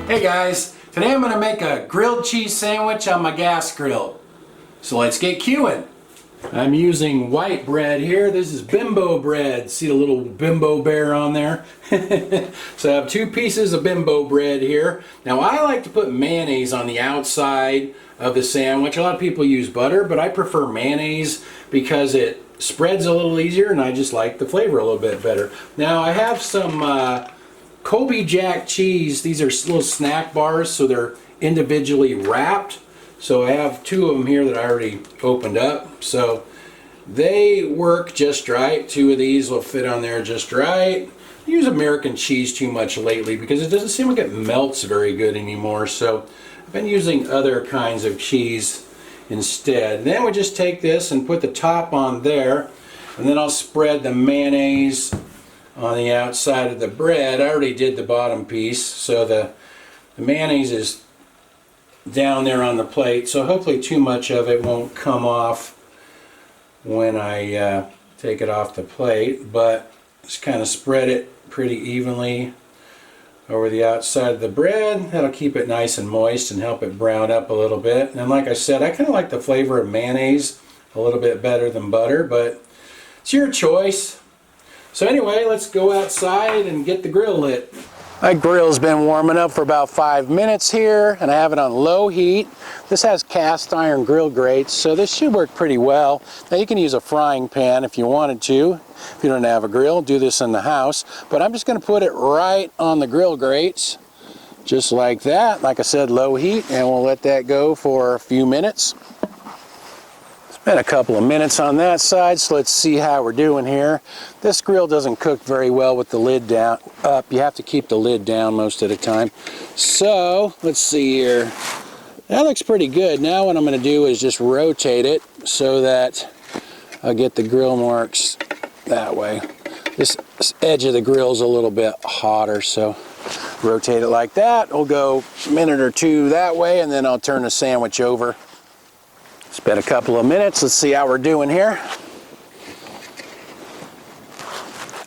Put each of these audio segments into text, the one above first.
Hey guys, today I'm going to make a grilled cheese sandwich on my gas grill. So let's get queuing. I'm using white bread here. This is Bimbo bread. See the little Bimbo bear on there? So I have 2 pieces of Bimbo bread here. Now I like to put mayonnaise on the outside of the sandwich. A lot of people use butter, but I prefer mayonnaise because it spreads a little easier and I just like the flavor a little bit better. Now I have some Colby Jack cheese. These are little snack bars, so they're individually wrapped. So I have 2 of them here that I already opened up. So they work just right. 2 of these will fit on there just right. I use American cheese too much lately because it doesn't seem like it melts very good anymore. So I've been using other kinds of cheese instead. Then we just take this and put the top on there, and then I'll spread the mayonnaise on the outside of the bread. I already did the bottom piece, so the mayonnaise is down there on the plate, so hopefully too much of it won't come off when I take it off the plate, but just kind of spread it pretty evenly over the outside of the bread. That'll keep it nice and moist and help it brown up a little bit. And like I said, I kind of like the flavor of mayonnaise a little bit better than butter, but it's your choice. So anyway, let's go outside and get the grill lit. My grill's been warming up for about 5 minutes here, and I have it on low heat. This has cast iron grill grates, so this should work pretty well. Now you can use a frying pan if you wanted to. If you don't have a grill, do this in the house. But I'm just going to put it right on the grill grates, just like that. Like I said, low heat, and we'll let that go for a few minutes. Been a couple of minutes on that side, so let's see how we're doing here. This grill doesn't cook very well with the lid down up. You have to keep the lid down most of the time. So let's see here. That looks pretty good. Now what I'm going to do is just rotate it so that I'll get the grill marks that way. This edge of the grill is a little bit hotter, so rotate it like that. We'll go a minute or 2 that way, and then I'll turn the sandwich over. It's been a couple of minutes. Let's see how we're doing here.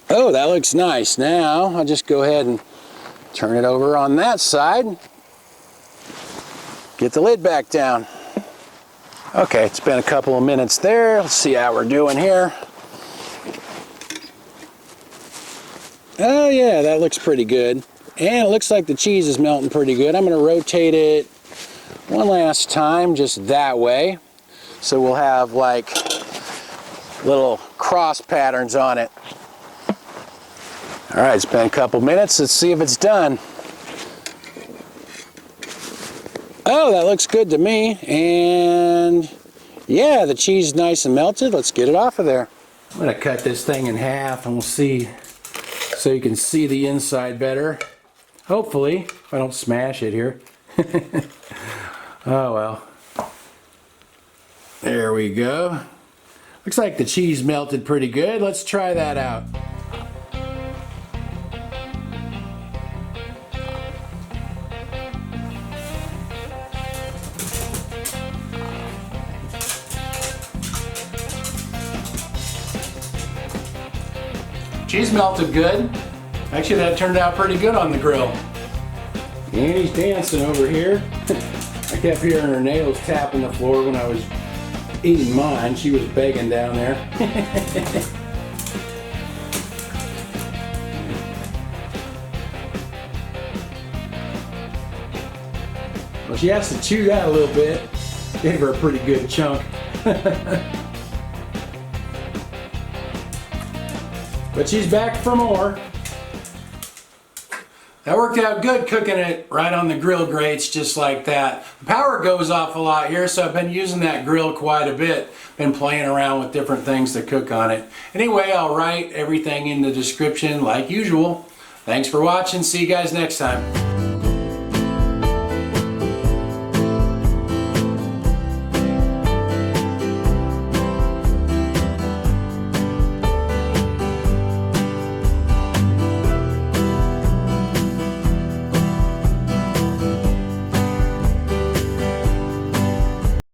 Oh, that looks nice. Now I'll just go ahead and turn it over on that side. Get the lid back down. Okay, it's been a couple of minutes there. Let's see how we're doing here. Oh yeah, that looks pretty good. And it looks like the cheese is melting pretty good. I'm going to rotate it one last time, just that way. So we'll have like little cross patterns on it. All right, it's been a couple minutes. Let's see if it's done. Oh, that looks good to me. And yeah, the cheese is nice and melted. Let's get it off of there. I'm gonna cut this thing in half and we'll see, so you can see the inside better. Hopefully, if I don't smash it here. Oh well. There we go. Looks like the cheese melted pretty good. Let's try that out. Cheese melted good. Actually, that turned out pretty good on the grill. Annie's dancing over here. I kept hearing her nails tapping the floor when I was eating mine. She was begging down there. Well, she has to chew that a little bit. Gave her a pretty good chunk. But she's back for more. That worked out good, cooking it right on the grill grates just like that. The power goes off a lot here, so I've been using that grill quite a bit. Been playing around with different things to cook on it. Anyway, I'll write everything in the description like usual. Thanks for watching. See you guys next time.